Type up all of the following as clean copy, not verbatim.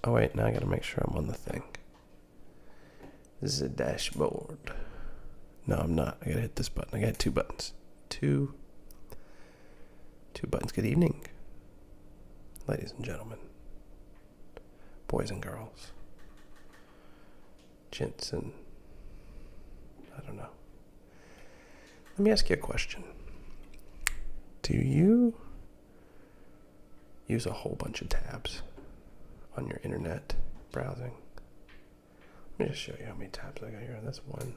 Oh wait, now I gotta make sure I'm on the thing. This is a dashboard. No, I'm not. I gotta hit this button. I got two buttons. Two buttons. Good evening, ladies and gentlemen, boys and girls, gents and I don't know. Let me ask you a question. Do you use a whole bunch of tabs on your internet browsing? Let me just show you how many tabs I got here. That's one.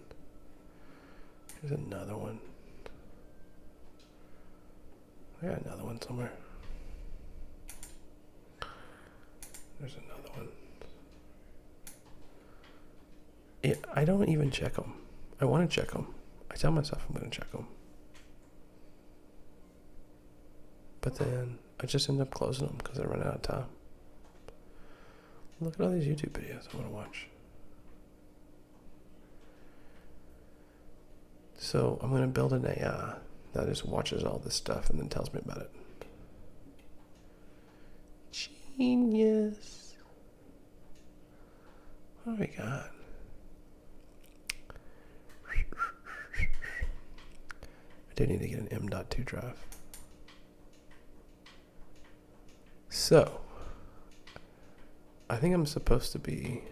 There's another one. I got another one somewhere. There's another one. Yeah, I don't even check them. I want to check them. I tell myself I'm going to check them. But then I just end up closing them because I run out of time. Look at all these YouTube videos I want to watch. So I'm going to build an AI that just watches all this stuff and then tells me about it. Genius. What do we got? I do need to get an M.2 drive. So, I think I'm supposed to be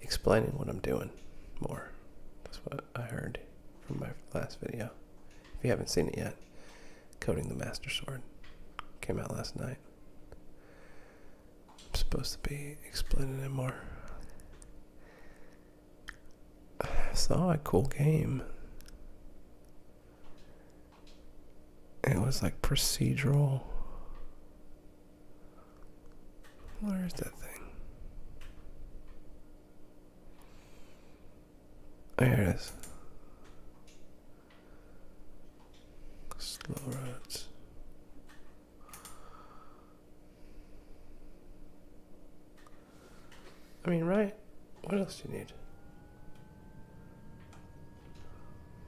explaining what I'm doing more. That's what I heard from my last video. If you haven't seen it yet, Coding the Master Sword came out last night. I'm supposed to be explaining it more. I saw a cool game. It was like procedural. Where is that thing? Oh, here it is. Slow roads. I mean, right? What else do you need?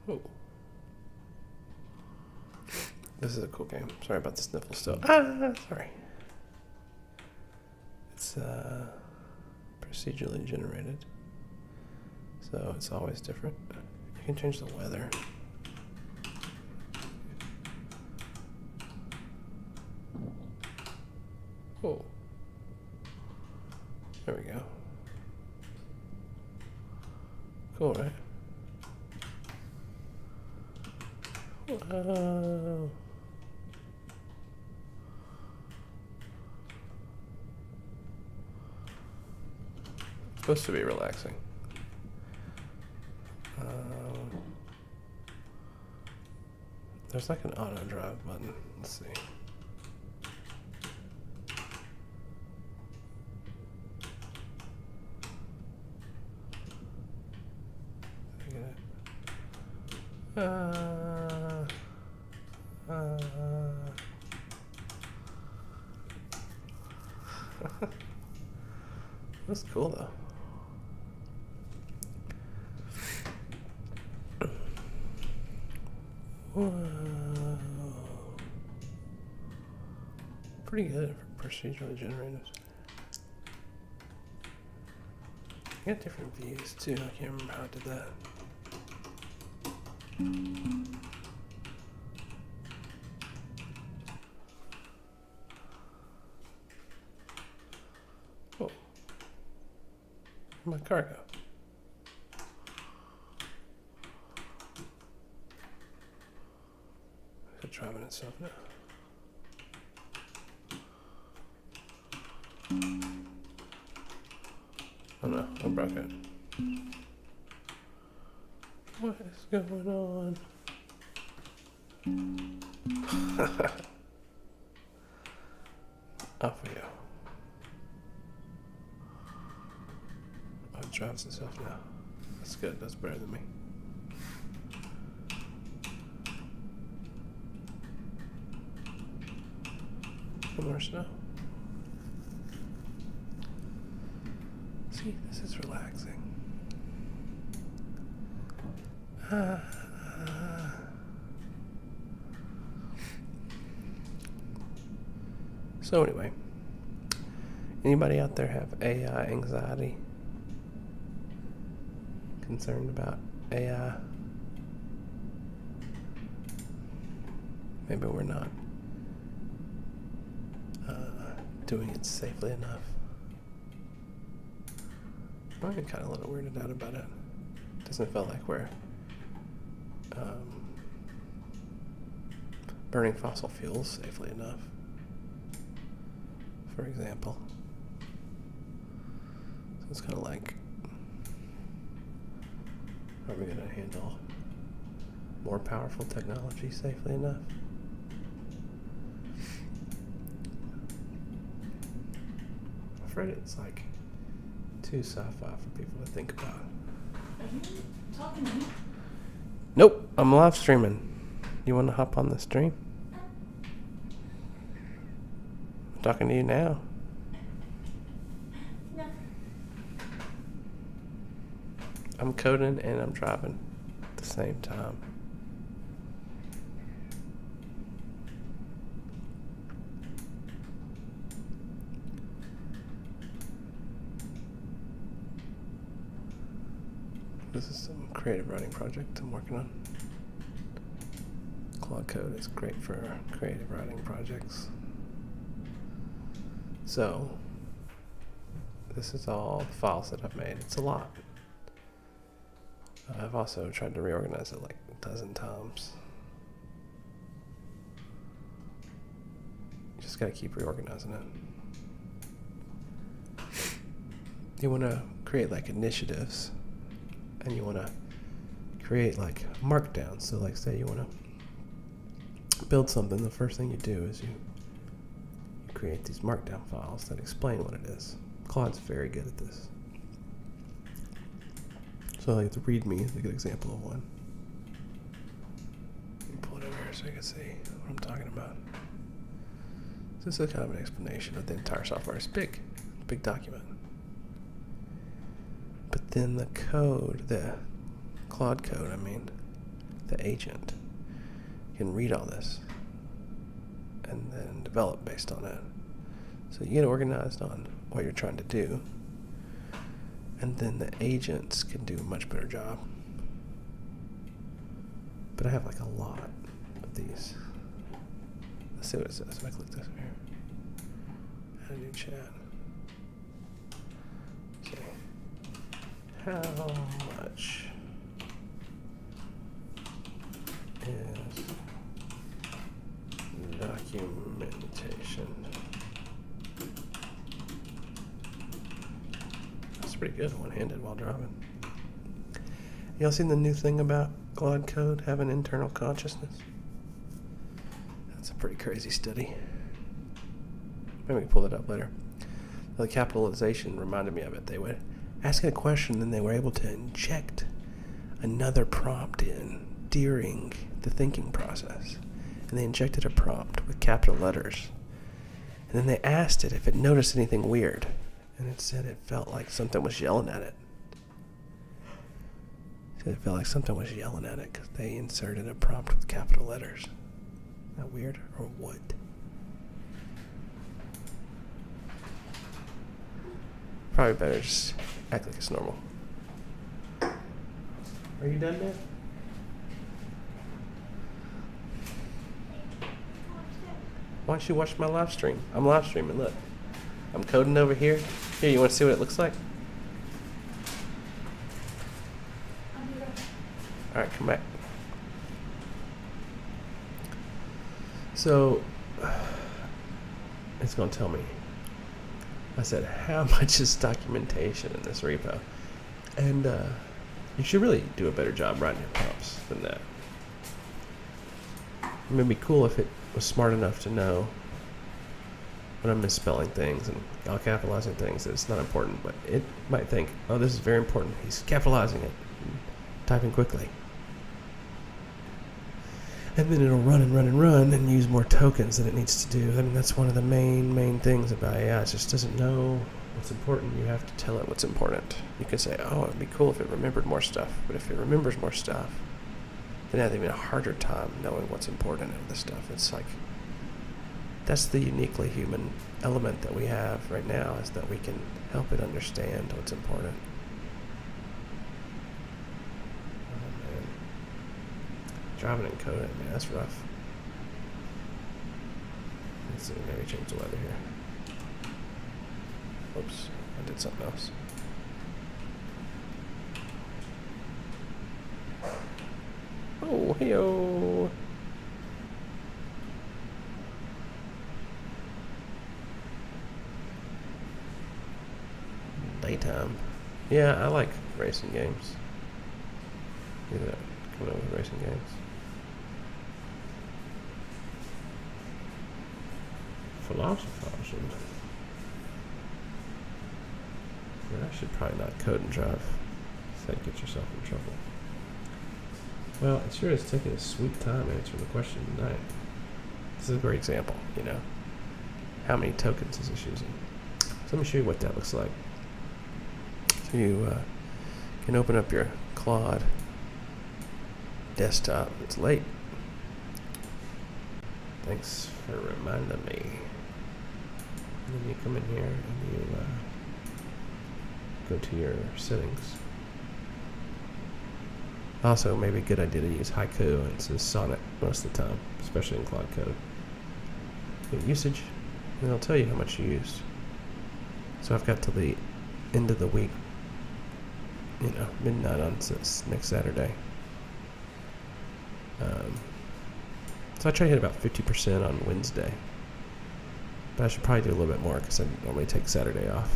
Oh. This is a cool game. Sorry about the sniffle still. Sorry. It's procedurally generated. So it's always different. You can change the weather. Oh. There we go. Cool, right? Wow. It's supposed to be relaxing. There's like an auto drive button. Let's see. That's cool though. Whoa. Pretty good for procedurally generated. I got different views too. I can't remember how I did that. Oh, where'd my car go? It's driving itself now. Oh no, I broke it. What is going on? Off we go. Oh, it drives itself now. That's good, that's better than me. One more snow. See, this is relaxing. So anyway, anybody out there have AI anxiety? Concerned about AI? Maybe we're not doing it safely enough. I get kind of a little weirded out about it. Doesn't feel like we're burning fossil fuels safely enough, for example. So it's kind of like, are we going to handle more powerful technology safely enough? I'm afraid it's like too sci-fi for people to think about. Are you talking to me? Nope, I'm live streaming. You want to hop on the stream? I'm talking to you now. No. I'm coding and I'm driving at the same time. This is some creative writing project I'm working on. Claude Code is great for creative writing projects. So, this is all the files that I've made. It's a lot. I've also tried to reorganize it like a dozen times. You just gotta keep reorganizing it. You wanna create like initiatives, and you wanna create like markdowns. So like say you wanna build something, the first thing you do is you create these markdown files that explain what it is. Claude's very good at this. So like the README is a good example of one. Let me pull it over here so you can see what I'm talking about. So this is kind of an explanation of the entire software. It's big document. But then the code, the Claude code, the agent, can read all this and then develop based on it. So you get organized on what you're trying to do, and then the agents can do a much better job. But I have like a lot of these. Let's see what it says. If I click this here, add a new chat. Okay. How much is documentation? That's pretty good, one-handed while driving. Y'all seen the new thing about Claude Code having internal consciousness? That's a pretty crazy study. Maybe we can pull that up later. The capitalization reminded me of it. They would ask a question, and they were able to inject another prompt in during the thinking process. And they injected a prompt with capital letters. And then they asked it if it noticed anything weird. And it said it felt like something was yelling at it. It felt like something was yelling at it because they inserted a prompt with capital letters. Isn't that weird or what? Probably better just act like it's normal. Are you done, man? Why don't you watch my live stream? I'm live streaming, look. I'm coding over here. Here, you want to see what it looks like? Alright, come back. So, it's going to tell me. I said, how much is documentation in this repo? And you should really do a better job writing your prompts than that. It would be cool if it was smart enough to know when I'm misspelling things and all capitalizing things that it's not important, but it might think, oh, this is very important. He's capitalizing it, and typing quickly. And then it'll run and run and run and use more tokens than it needs to do. I mean, that's one of the main things about AI. It just doesn't know what's important. You have to tell it what's important. You can say, oh, it'd be cool if it remembered more stuff. But if it remembers more stuff, then have even a harder time knowing what's important in this stuff. It's like, that's the uniquely human element that we have right now, is that we can help it understand what's important. Oh man. Driving and coding, man, that's rough. Let's see, maybe change the weather here. Oops, I did something else. Oh, hey-o. Daytime. Yeah, I like racing games. Look at that, coming up with racing games. Philosophers. Yeah, I should probably not code and drive. That'd get yourself in trouble. Well, it sure is taking a sweet time answering the question tonight. This is a great example, you know. How many tokens is this using? So let me show you what that looks like. So you can open up your Claude desktop. It's late. Thanks for reminding me. And then you come in here and you go to your settings. Also, maybe a good idea to use Haiku instead of Sonnet most of the time, especially in Claude Code. Get usage, and it'll tell you how much you used. So I've got till the end of the week, you know, midnight on next Saturday. So I try to hit about 50% on Wednesday. But I should probably do a little bit more because I normally take Saturday off.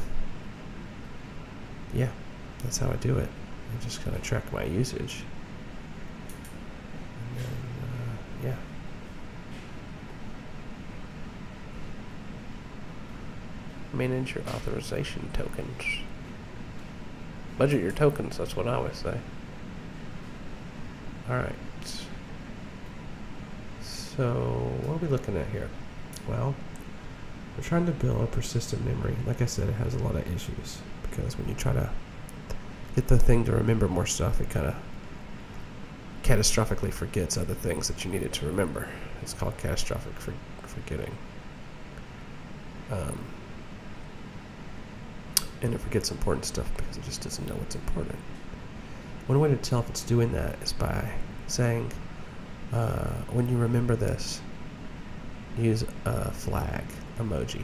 Yeah, that's how I do it. I just kind of track my usage. And then, yeah. Manage your authorization tokens. Budget your tokens, that's what I always say. Alright. So, what are we looking at here? Well, we're trying to build a persistent memory. Like I said, it has a lot of issues. Because when you try to get the thing to remember more stuff, it kind of catastrophically forgets other things that you needed to remember. It's called catastrophic forgetting. And it forgets important stuff because it just doesn't know what's important. One way to tell if it's doing that is by saying, when you remember this, use a flag emoji.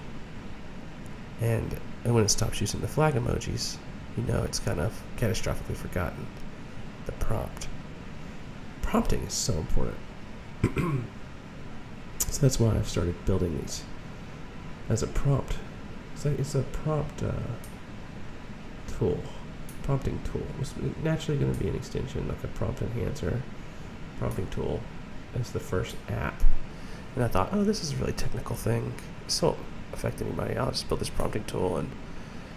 And when it stops using the flag emojis, you know it's kind of catastrophically forgotten the prompt. Prompting is so important. So that's why I've started building these as a prompt. It's a prompt tool, prompting tool. It's naturally going to be an extension, like a prompt enhancer, prompting tool as the first app. And I thought, oh, this is a really technical thing. This won't affect anybody. I'll just build this prompting tool, and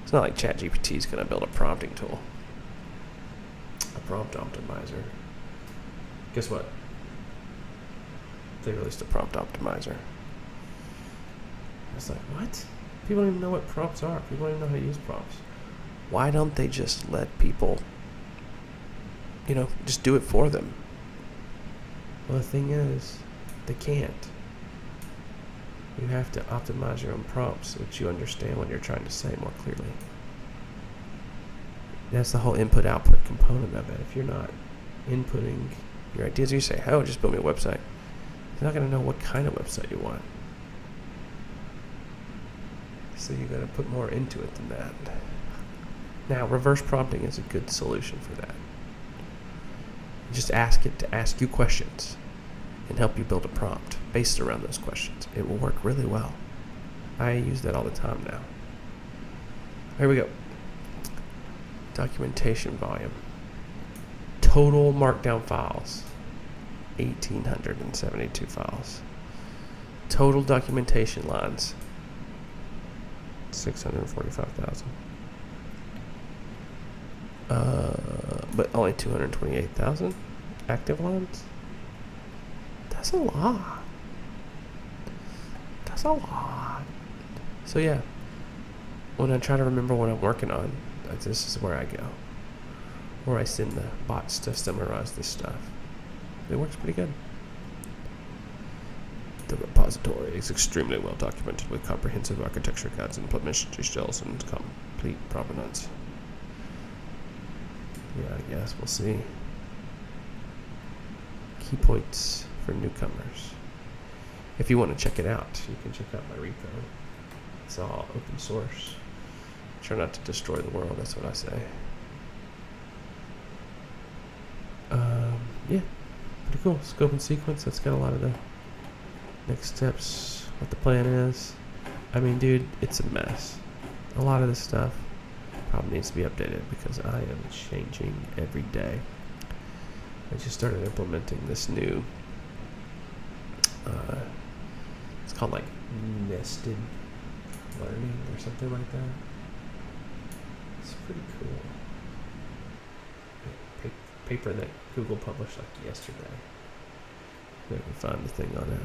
it's not like ChatGPT is going to build a prompting tool. A prompt optimizer. Guess what? They released a prompt optimizer. I was like, what? People don't even know what prompts are. People don't even know how to use prompts. Why don't they just let people, you know, just do it for them? Well, the thing is, they can't. You have to optimize your own prompts so that you understand what you're trying to say more clearly. That's the whole input-output component of it. If you're not inputting your ideas, you say, oh, just build me a website. You're not going to know what kind of website you want. So you got to put more into it than that. Now, reverse prompting is a good solution for that. Just ask it to ask you questions and help you build a prompt based around those questions. It will work really well. I use that all the time now. Here we go. Documentation volume. Total markdown files. 1,872 files. Total documentation lines. 645,000. But only 228,000 active lines. That's a lot. That's a lot. So yeah, when I try to remember what I'm working on, this is where I go. Or I send the bots to summarize this stuff. It works pretty good. The repository is extremely well documented with comprehensive architecture guides and implementation details and complete provenance. Yeah, I guess we'll see. Key points for newcomers. If you want to check it out, you can check out my repo. It's all open source. Try not to destroy the world, that's what I say. Yeah, pretty cool. Scope and sequence, that's got a lot of the next steps, what the plan is. I mean, dude, it's a mess. A lot of this stuff probably needs to be updated because I am changing every day. I just started implementing this new, it's called like nested learning or something like that. It's pretty cool. Paper that Google published like yesterday. Let me find the thing on it.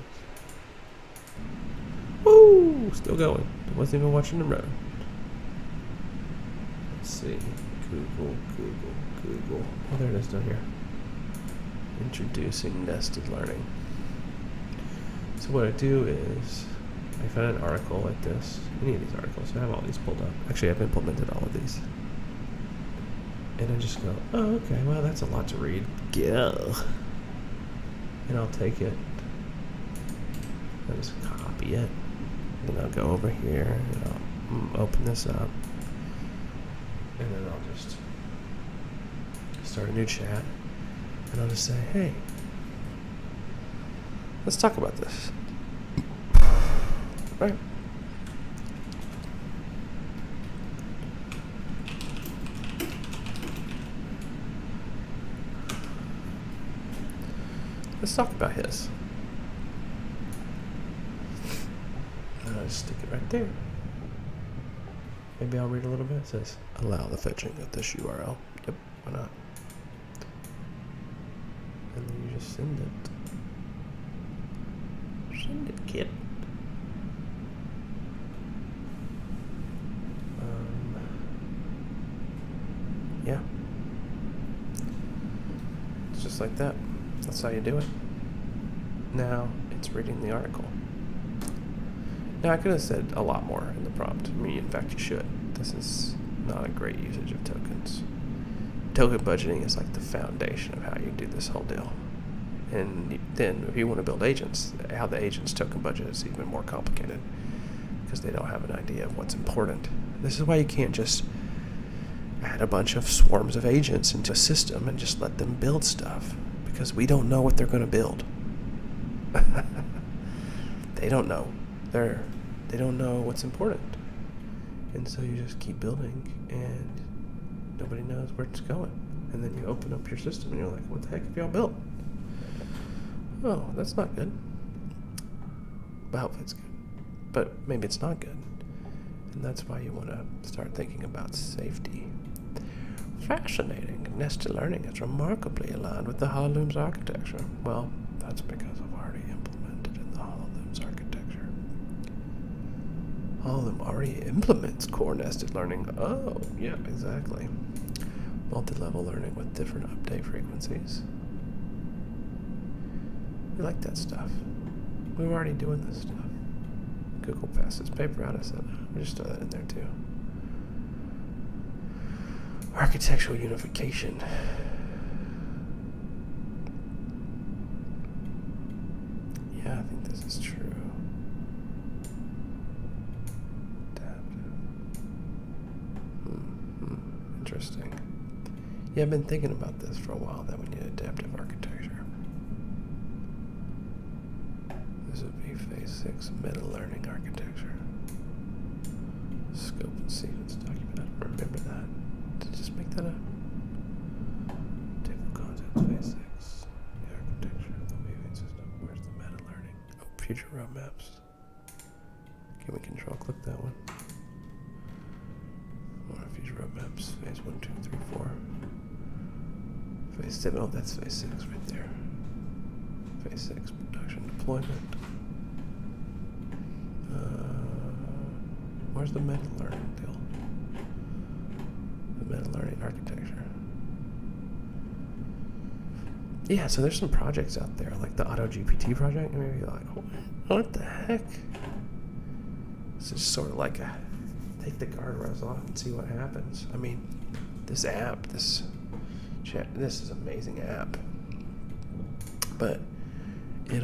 Woo! Still going. I wasn't even watching the road. Let's see. Google. Oh, there it is down here. Introducing nested learning. So what I do is I find an article like this. Any of these articles. I have all these pulled up. Actually, I've implemented all of these. And I just go, oh, okay, well, that's a lot to read. Go. And I'll take it. I'll just copy it. And I'll go over here. And I'll open this up. And then I'll just start a new chat. And I'll just say, hey, let's talk about this. Right? Let's talk about his. And I'll just stick it right there. Maybe I'll read a little bit. It says, allow the fetching of this URL. Yep, why not? And then you just send it. Send it, kid. Yeah. It's just like that. That's how you do it. Now it's reading the article. Now I could have said a lot more in the prompt. I mean, in fact, you should. This is not a great usage of tokens. Token budgeting is like the foundation of how you do this whole deal. And then if you want to build agents, how the agents token budget is even more complicated because they don't have an idea of what's important. This is why you can't just add a bunch of swarms of agents into a system and just let them build stuff. Because we don't know what they're going to build. They don't know. They don't know what's important. And so you just keep building and nobody knows where it's going. And then you open up your system and you're like, what the heck have y'all built? Oh, that's not good. But hopefully it's good. But maybe it's not good. And that's why you want to start thinking about safety. Fascinating. Nested learning is remarkably aligned with the HoloLoom's architecture. Well, that's because I've already implemented in the HoloLoom's architecture. HoloLoom already implements core nested learning. Oh, yeah, exactly. Multi-level learning with different update frequencies. We like that stuff. We were already doing this stuff. Google passed its paper out. I said, we just throw that in there too. Architectural unification. Yeah, I think this is true. Adaptive. Interesting. Yeah, I've been thinking about this for a while, that we need adaptive architecture. This would be phase 6 meta-learning architecture. Scope and sequence document. I don't remember that. Just make that a table of contents, phase 6, the architecture of the weaving system. Where's the meta learning? Oh, future roadmaps. Can we control click that one? Or future roadmaps, phase 1, 2, 3, 4. Phase 7, oh, that's phase 6 right there. Phase 6, production deployment. Where's the meta learning deal? Meta learning architecture. Yeah, so there's some projects out there, like the Auto GPT project, and maybe like, what the heck? It's just sort of like a take the guardrails off and see what happens. I mean, this app, this is an amazing app, but it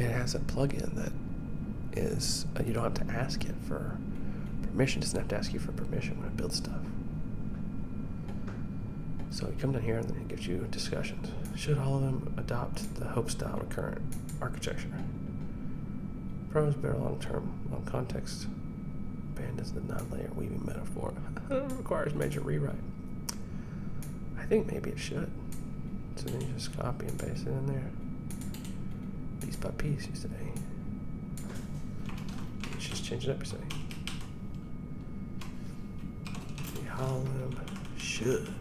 has a plugin that is you don't have to ask it for permission. It doesn't have to ask you for permission when it builds stuff. So you come down here and then it gives you discussions. Should HoloLoom adopt the Hope style recurrent architecture? Pros better long-term, long context. Abandons the non-layer weaving metaphor. Requires major rewrite. I think maybe it should. So then you just copy and paste it in there. Piece by piece, you say. You just change it up, you say. The HoloLoom should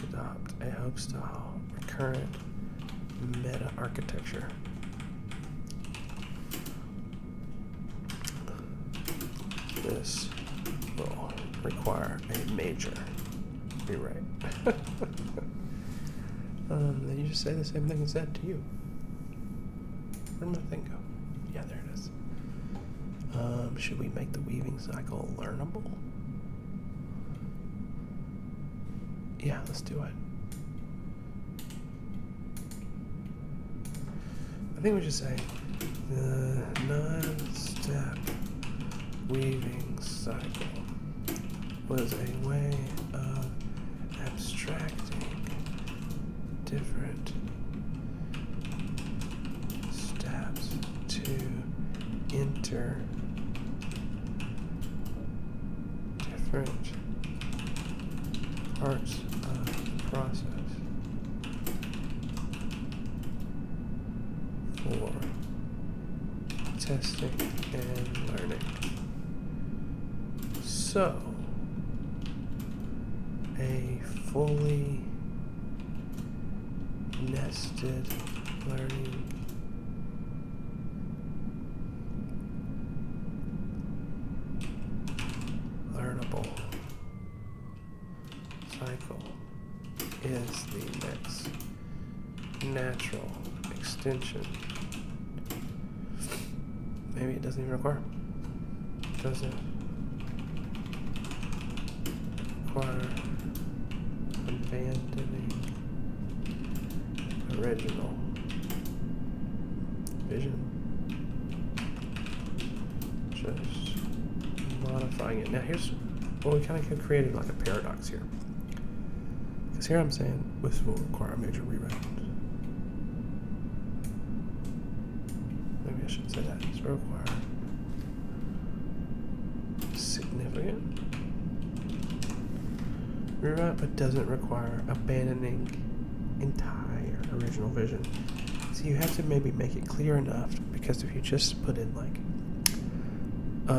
adopt a Hope style recurrent meta architecture. This will require a major rewrite. Then you just say the same thing it said to you. Where'd my thing go? Yeah, there it is. Should we make the weaving cycle learnable? Yeah, let's do it. I think we should say the non-step weaving cycle was a way of abstracting different steps to enter different parts of the process for testing and learning. So, a fully nested learning learnable cycle is the next natural extension. Maybe it doesn't even require. Doesn't require abandoning original vision. Just modifying it. Now here's, well, we kind of created like a paradox here. Because here I'm saying this will require a major rewrite. Maybe I should say that. This will require significant rewrite, but doesn't require abandoning entire original vision. So you have to maybe make it clear enough, because if you just put in like,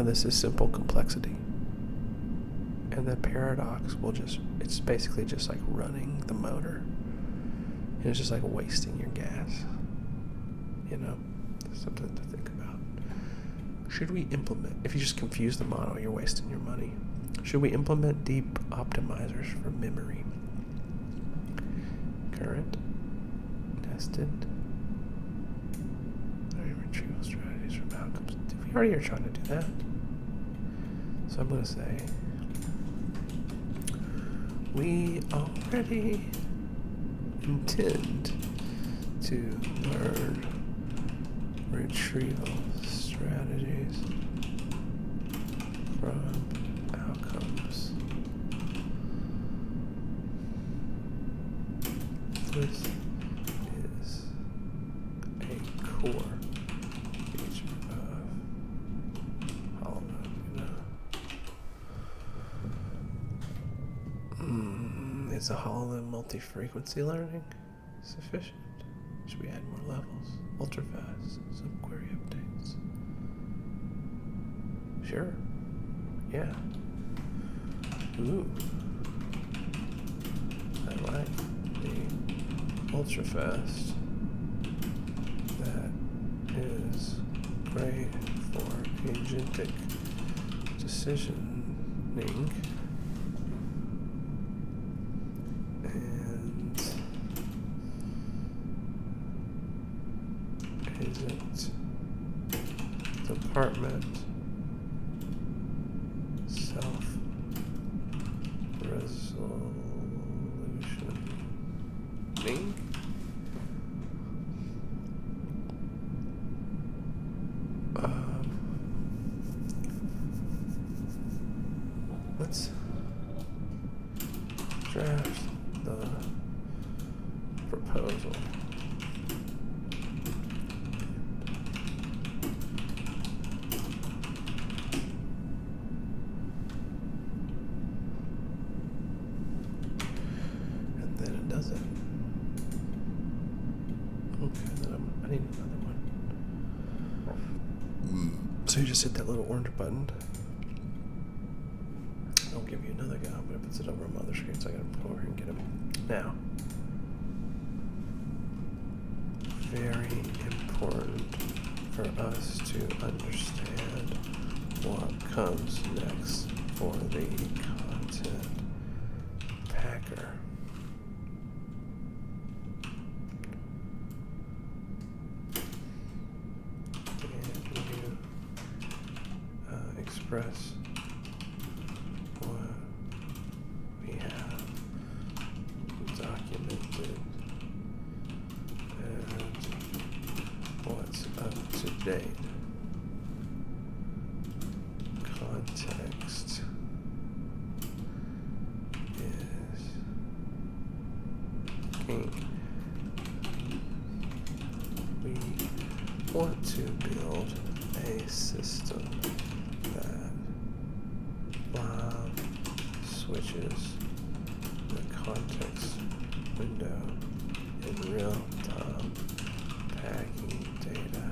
this is simple complexity, and the paradox will just, it's basically just like running the motor, and it's just like wasting your gas, you know, something to think about. Should we implement, if you just confuse the model, you're wasting your money. Should we implement deep optimizers for memory? Current, nested, retrieval strategies from outcomes. We already are trying to do that. So I'm going to say, we already intend to learn retrieval strategies from outcomes. This is a core feature of HoloLoom. Is a HoloLoom multi-frequency learning sufficient? Should we add more levels? Ultra-fast subquery updates. Sure. Yeah. Ooh. I like the ultra-fast. That is great for agentic decisioning and isn't department self-resolutioning. Let's draft the proposal. And then it does it. Okay, then I need another one. So you just hit that little orange button. I'll give you another guy, but it puts it over on my other screen, so I gotta pull over here and get him. Now, very important for us to understand what comes next for the content packer. And you express what we have documented and what's up to date. Context is king. We want to build a system that switches the context window in real time, packing data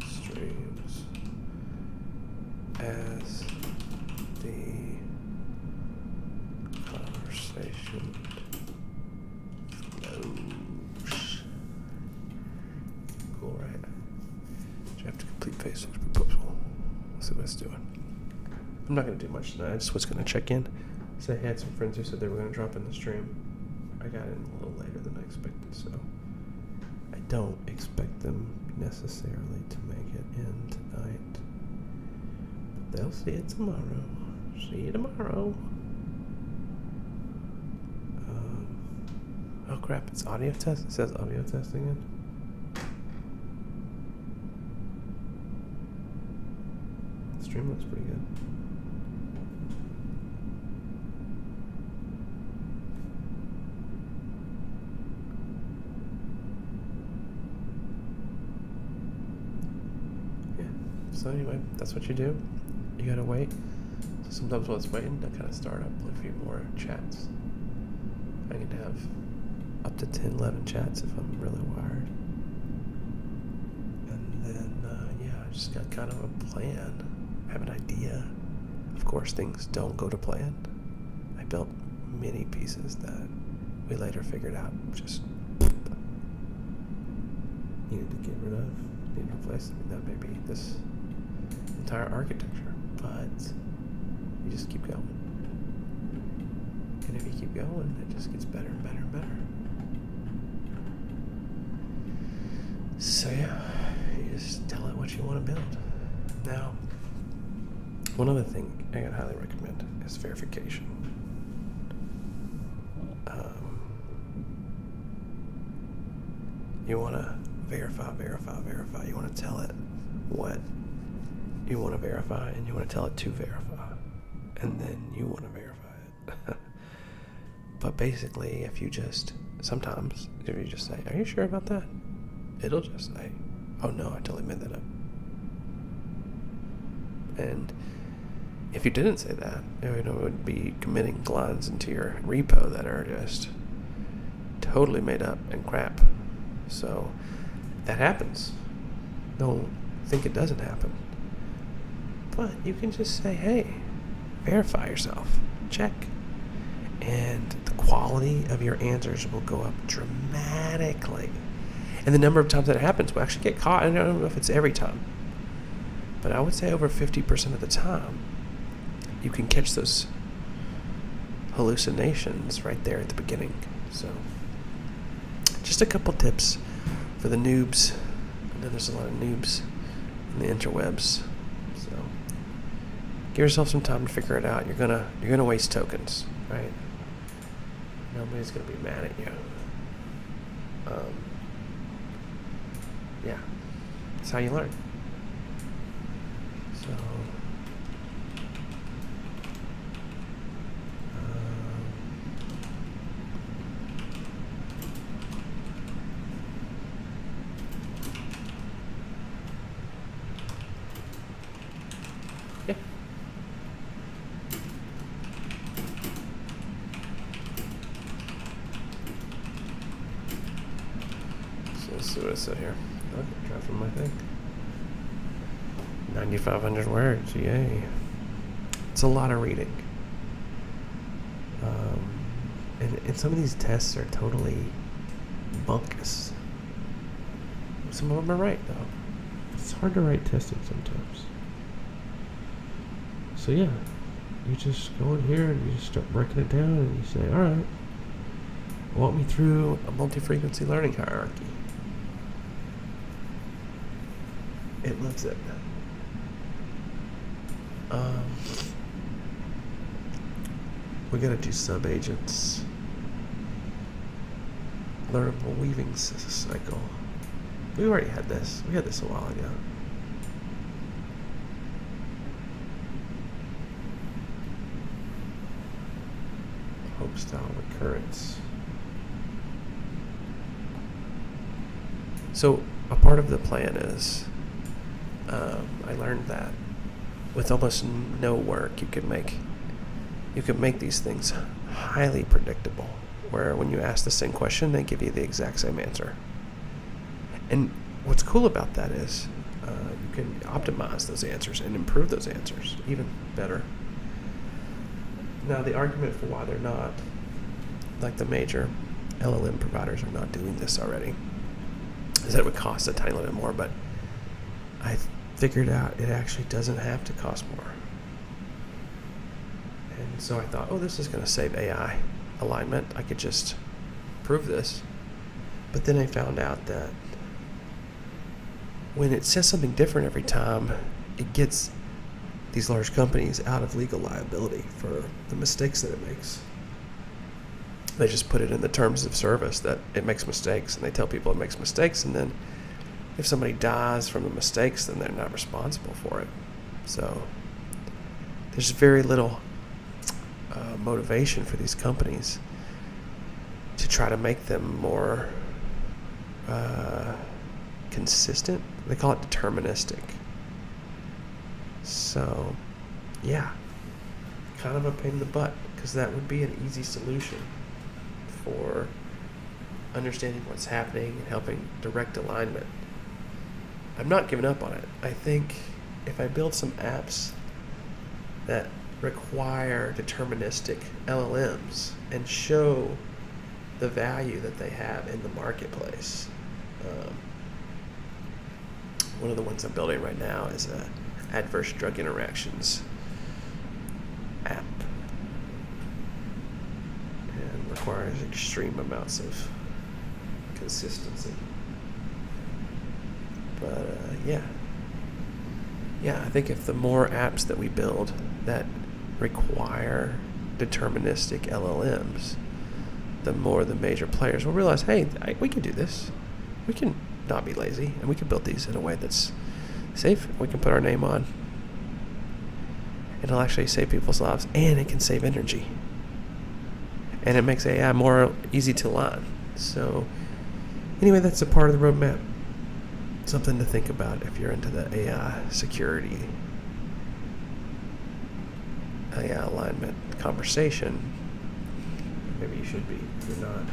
streams as the conversation flows. Cool, right? You have to complete phase 6 proposal. Let's see what it's doing. I'm not going to do much tonight. I just was going to check in. So I had some friends who said they were going to drop in the stream. I got in a little later than I expected, so I don't expect them necessarily to make it in tonight. But they'll see it tomorrow. See you tomorrow. Oh crap, it's audio test? It says audio test again. The stream looks pretty good. So anyway, that's what you do. You gotta wait. So sometimes while it's waiting, I kind of start up a few more chats. I can have up to 10, 11 chats if I'm really wired. And then, I just got kind of a plan. I have an idea. Of course, things don't go to plan. I built many pieces that we later figured out just needed to get rid of, needed to replace. I mean, that may be this entire architecture, but you just keep going. And if you keep going, it just gets better and better and better. So yeah, you just tell it what you want to build. Now, one other thing I gotta highly recommend is verification. You want to verify. You want to tell it what you want to verify, and you want to tell it to verify, and then you want to verify it. But basically, if you just say, "Are you sure about that?" It'll just say, "Oh no, I totally made that up." And if you didn't say that, it would be committing lines into your repo that are just totally made up and crap. So that happens. Don't think it doesn't happen. But you can just say, hey, verify yourself. Check. And the quality of your answers will go up dramatically. And the number of times that it happens will actually get caught. I don't know if it's every time, but I would say over 50% of the time, you can catch those hallucinations right there at the beginning. So just a couple tips for the noobs. I know there's a lot of noobs in the interwebs. So give yourself some time to figure it out. You're gonna waste tokens, right? Nobody's gonna be mad at you. Yeah, that's how you learn. So yeah. So let's see what it said here. Okay, try from my thing. 9,500 words, yay. It's a lot of reading. And some of these tests are totally bunkus. Some of them are right, though. It's hard to write testing sometimes. So yeah, you just go in here and you just start breaking it down and you say, all right, walk me through a multi-frequency learning hierarchy. It loves it. We gotta do sub-agents. Learnable weaving cycle. We already had this. We had this a while ago. Hope style recurrence. So a part of the plan is, I learned that with almost no work, you can make these things highly predictable, where when you ask the same question, they give you the exact same answer. And what's cool about that is you can optimize those answers and improve those answers even better. Now, the argument for why they're not, like the major LLM providers are not doing this already, is that it would cost a tiny little bit more, but I figured out it actually doesn't have to cost more. And so I thought, oh, this is going to save AI alignment. I could just prove this. But then I found out that when it says something different every time, it gets these large companies out of legal liability for the mistakes that it makes. They just put it in the terms of service that it makes mistakes, and they tell people it makes mistakes, and then if somebody dies from the mistakes, then they're not responsible for it. So there's very little motivation for these companies to try to make them more consistent. They call it deterministic. So, yeah, kind of a pain in the butt, because that would be an easy solution for understanding what's happening and helping direct alignment. I'm not giving up on it. I think if I build some apps that require deterministic LLMs and show the value that they have in the marketplace. One of the ones I'm building right now is a adverse drug interactions app, and requires extreme amounts of consistency. But yeah, I think if the more apps that we build that require deterministic LLMs, the more the major players will realize, hey, we can do this. We can not be lazy, and we can build these in a way that's safe. We can put our name on. It'll actually save people's lives, and it can save energy. And it makes AI more easy to learn. So anyway, that's a part of the roadmap. Something to think about if you're into the AI security, AI alignment conversation. Maybe you should be if you're not.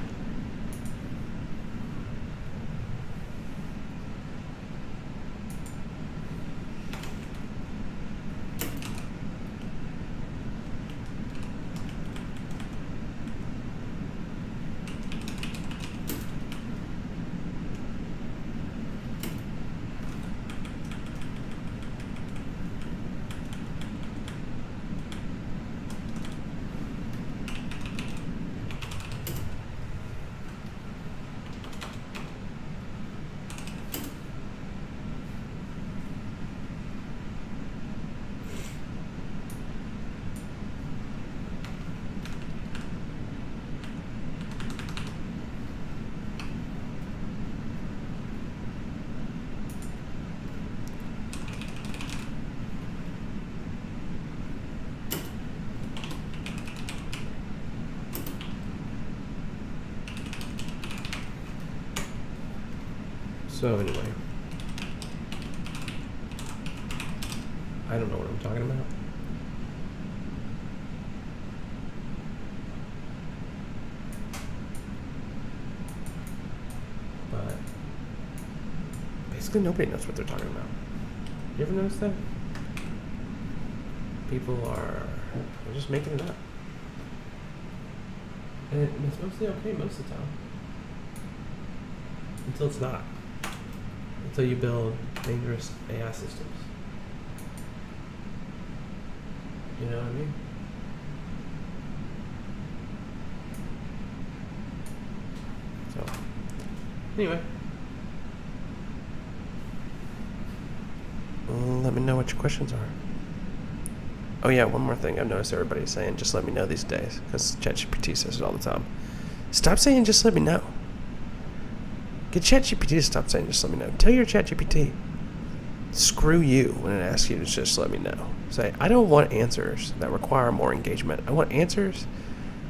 So anyway, I don't know what I'm talking about. But basically nobody knows what they're talking about. You ever notice that? People they're just making it up. And it's mostly okay most of the time. Until it's not. Until you build dangerous AI systems. You know what I mean? So, anyway. Let me know what your questions are. Oh yeah, one more thing I've noticed everybody's saying, just let me know these days, because ChatGPT says it all the time. Stop saying just let me know. Get ChatGPT to stop saying just let me know. Tell your ChatGPT, screw you when it asks you to just let me know. Say, I don't want answers that require more engagement. I want answers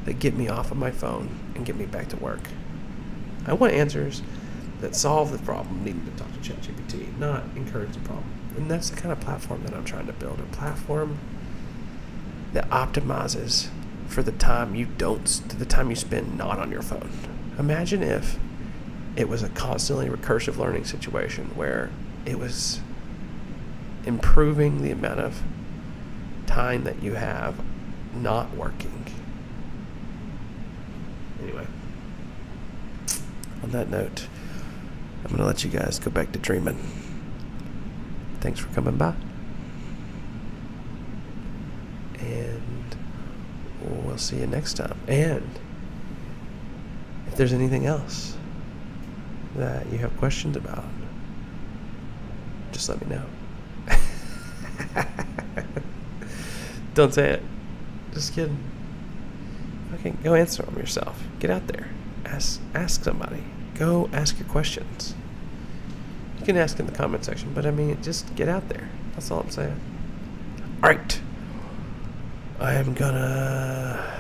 that get me off of my phone and get me back to work. I want answers that solve the problem needing to talk to ChatGPT, not encourage the problem. And that's the kind of platform that I'm trying to build. A platform that optimizes for the time you spend not on your phone. Imagine if it was a constantly recursive learning situation where it was improving the amount of time that you have not working. Anyway, on that note, I'm going to let you guys go back to dreaming. Thanks for coming by. And we'll see you next time. And if there's anything else that you have questions about, just let me know. Don't say it. Just kidding. Okay, go answer them yourself. Get out there. Ask somebody. Go ask your questions. You can ask in the comment section, but I mean, just get out there. That's all I'm saying. All right. I am gonna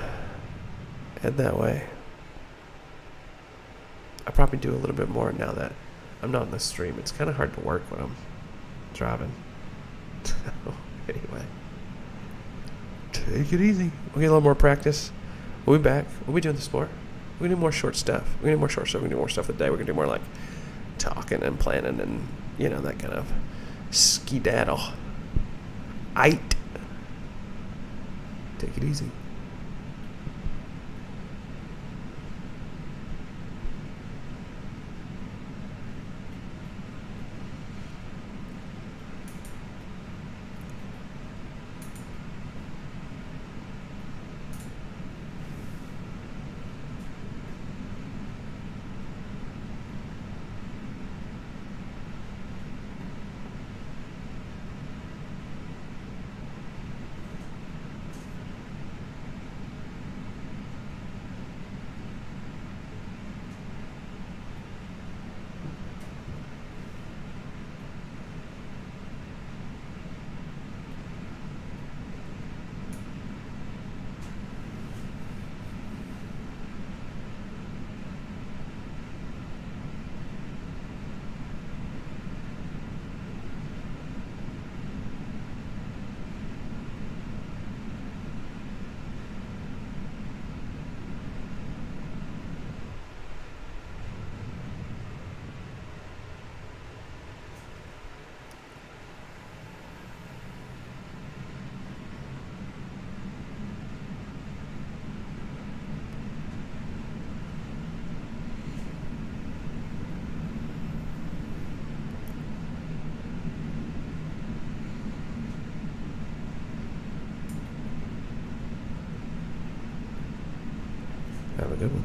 head that way. I probably do a little bit more now that I'm not in the stream. It's kind of hard to work when I'm driving. So, anyway. Take it easy. We'll get a little more practice. We'll be back. We'll be doing this more. We're going to do more short stuff. We're going to do more short stuff. We're going to do more stuff today. We're going to do more like talking and planning and, you know, that kind of skedaddle. Aight. Take it easy. Have a good one.